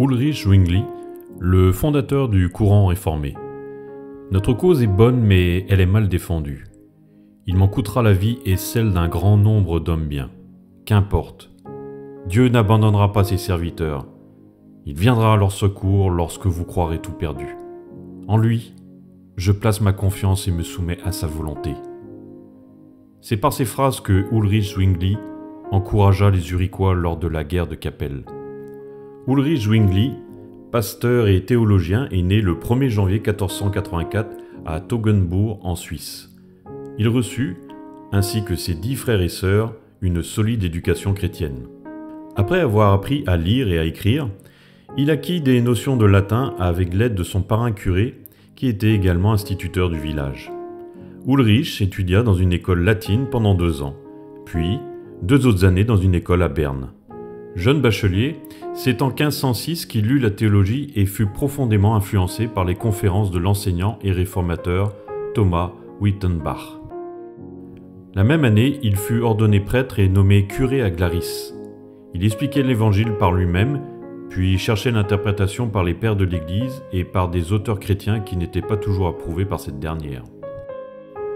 Ulrich Zwingli, le fondateur du courant réformé. Notre cause est bonne, mais elle est mal défendue. Il m'en coûtera la vie et celle d'un grand nombre d'hommes bien. Qu'importe. Dieu n'abandonnera pas ses serviteurs. Il viendra à leur secours lorsque vous croirez tout perdu. En lui, je place ma confiance et me soumets à sa volonté. C'est par ces phrases que Ulrich Zwingli encouragea les Zurichois lors de la guerre de Cappel. Ulrich Zwingli, pasteur et théologien, est né le 1er janvier 1484 à Toggenbourg en Suisse. Il reçut, ainsi que ses 10 frères et sœurs, une solide éducation chrétienne. Après avoir appris à lire et à écrire, il acquit des notions de latin avec l'aide de son parrain curé, qui était également instituteur du village. Ulrich étudia dans une école latine pendant 2 ans, puis 2 autres années dans une école à Berne. Jeune bachelier, c'est en 1506 qu'il lut la théologie et fut profondément influencé par les conférences de l'enseignant et réformateur Thomas Wittenbach. La même année, il fut ordonné prêtre et nommé curé à Glaris. Il expliquait l'Évangile par lui-même, puis cherchait l'interprétation par les pères de l'Église et par des auteurs chrétiens qui n'étaient pas toujours approuvés par cette dernière.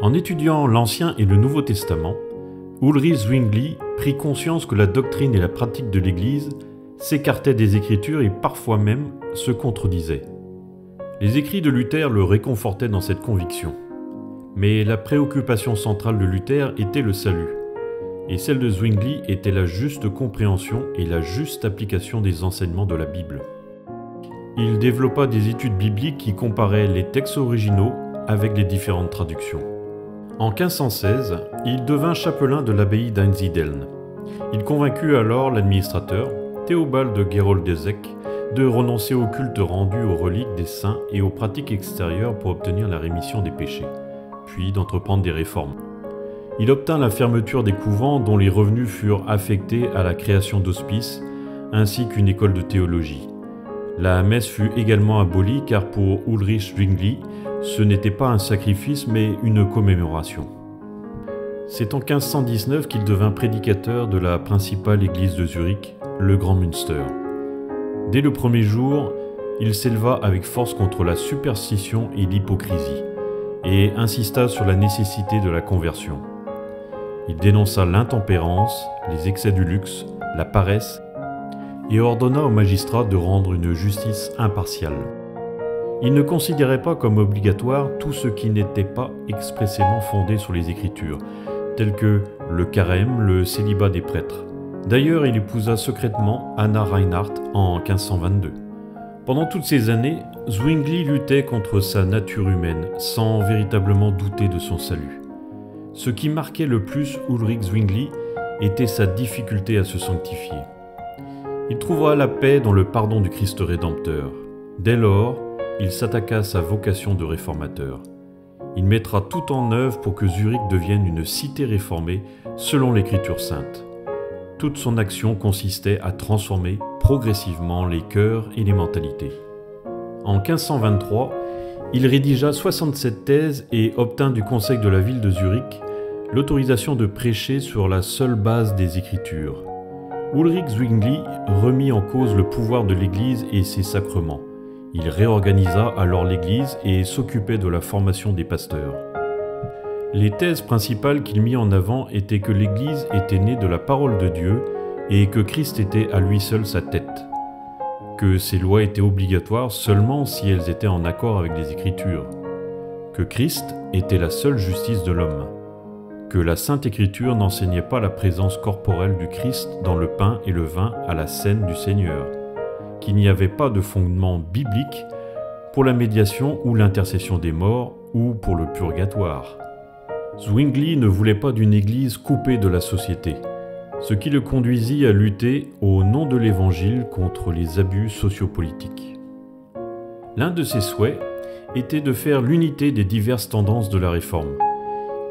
En étudiant l'Ancien et le Nouveau Testament, Ulrich Zwingli prit conscience que la doctrine et la pratique de l'Église s'écartaient des Écritures et parfois même se contredisaient. Les écrits de Luther le réconfortaient dans cette conviction. Mais la préoccupation centrale de Luther était le salut, et celle de Zwingli était la juste compréhension et la juste application des enseignements de la Bible. Il développa des études bibliques qui comparaient les textes originaux avec les différentes traductions. En 1516, il devint chapelain de l'abbaye d'Einsiedeln. Il convaincut alors l'administrateur, Théobald de Geroldezek, de renoncer au culte rendu aux reliques des saints et aux pratiques extérieures pour obtenir la rémission des péchés, puis d'entreprendre des réformes. Il obtint la fermeture des couvents dont les revenus furent affectés à la création d'hospices, ainsi qu'une école de théologie. La messe fut également abolie car pour Ulrich Zwingli, ce n'était pas un sacrifice mais une commémoration. C'est en 1519 qu'il devint prédicateur de la principale église de Zurich, le Grand Münster. Dès le premier jour, il s'éleva avec force contre la superstition et l'hypocrisie, et insista sur la nécessité de la conversion. Il dénonça l'intempérance, les excès du luxe, la paresse, et ordonna aux magistrats de rendre une justice impartiale. Il ne considérait pas comme obligatoire tout ce qui n'était pas expressément fondé sur les Écritures, tels que le carême, le célibat des prêtres. D'ailleurs, il épousa secrètement Anna Reinhardt en 1522. Pendant toutes ces années, Zwingli luttait contre sa nature humaine, sans véritablement douter de son salut. Ce qui marquait le plus Ulrich Zwingli était sa difficulté à se sanctifier. Il trouva la paix dans le pardon du Christ rédempteur. Dès lors, il s'attaqua à sa vocation de réformateur. Il mettra tout en œuvre pour que Zurich devienne une cité réformée selon l'Écriture sainte. Toute son action consistait à transformer progressivement les cœurs et les mentalités. En 1523, il rédigea 67 thèses et obtint du conseil de la ville de Zurich l'autorisation de prêcher sur la seule base des Écritures. Ulrich Zwingli remit en cause le pouvoir de l'Église et ses sacrements. Il réorganisa alors l'Église et s'occupait de la formation des pasteurs. Les thèses principales qu'il mit en avant étaient que l'Église était née de la parole de Dieu et que Christ était à lui seul sa tête, que ces lois étaient obligatoires seulement si elles étaient en accord avec les Écritures, que Christ était la seule justice de l'homme, que la Sainte Écriture n'enseignait pas la présence corporelle du Christ dans le pain et le vin à la scène du Seigneur, qu'il n'y avait pas de fondement biblique pour la médiation ou l'intercession des morts ou pour le purgatoire. Zwingli ne voulait pas d'une Église coupée de la société, ce qui le conduisit à lutter au nom de l'Évangile contre les abus sociopolitiques. L'un de ses souhaits était de faire l'unité des diverses tendances de la Réforme.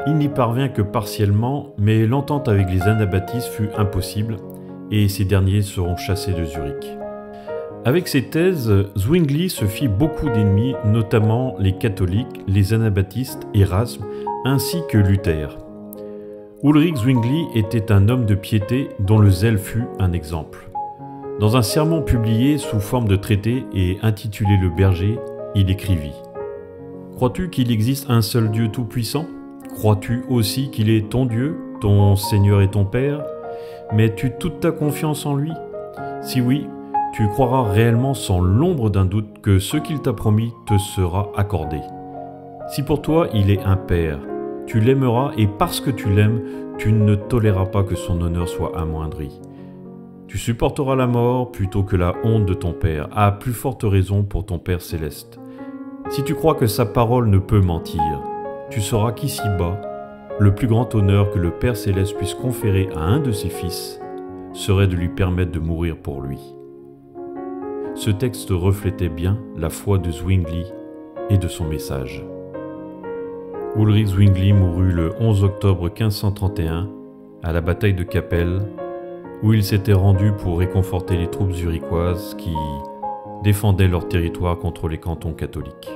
Il n'y parvint que partiellement, mais l'entente avec les anabaptistes fut impossible et ces derniers seront chassés de Zurich. Avec ses thèses, Zwingli se fit beaucoup d'ennemis, notamment les catholiques, les anabaptistes, Erasme, ainsi que Luther. Ulrich Zwingli était un homme de piété dont le zèle fut un exemple. Dans un sermon publié sous forme de traité et intitulé Le Berger, il écrivit : « Crois-tu qu'il existe un seul Dieu tout-puissant ? Crois-tu aussi qu'il est ton Dieu, ton Seigneur et ton Père ? Mets-tu toute ta confiance en lui ? Si oui, tu croiras réellement sans l'ombre d'un doute que ce qu'il t'a promis te sera accordé. Si pour toi il est un Père, tu l'aimeras et parce que tu l'aimes, tu ne toléreras pas que son honneur soit amoindri. Tu supporteras la mort plutôt que la honte de ton Père, à plus forte raison pour ton Père céleste. Si tu crois que sa parole ne peut mentir, tu sauras qu'ici-bas, le plus grand honneur que le Père céleste puisse conférer à un de ses fils serait de lui permettre de mourir pour lui. » Ce texte reflétait bien la foi de Zwingli et de son message. Ulrich Zwingli mourut le 11 octobre 1531 à la bataille de Cappel, où il s'était rendu pour réconforter les troupes zurichoises qui défendaient leur territoire contre les cantons catholiques.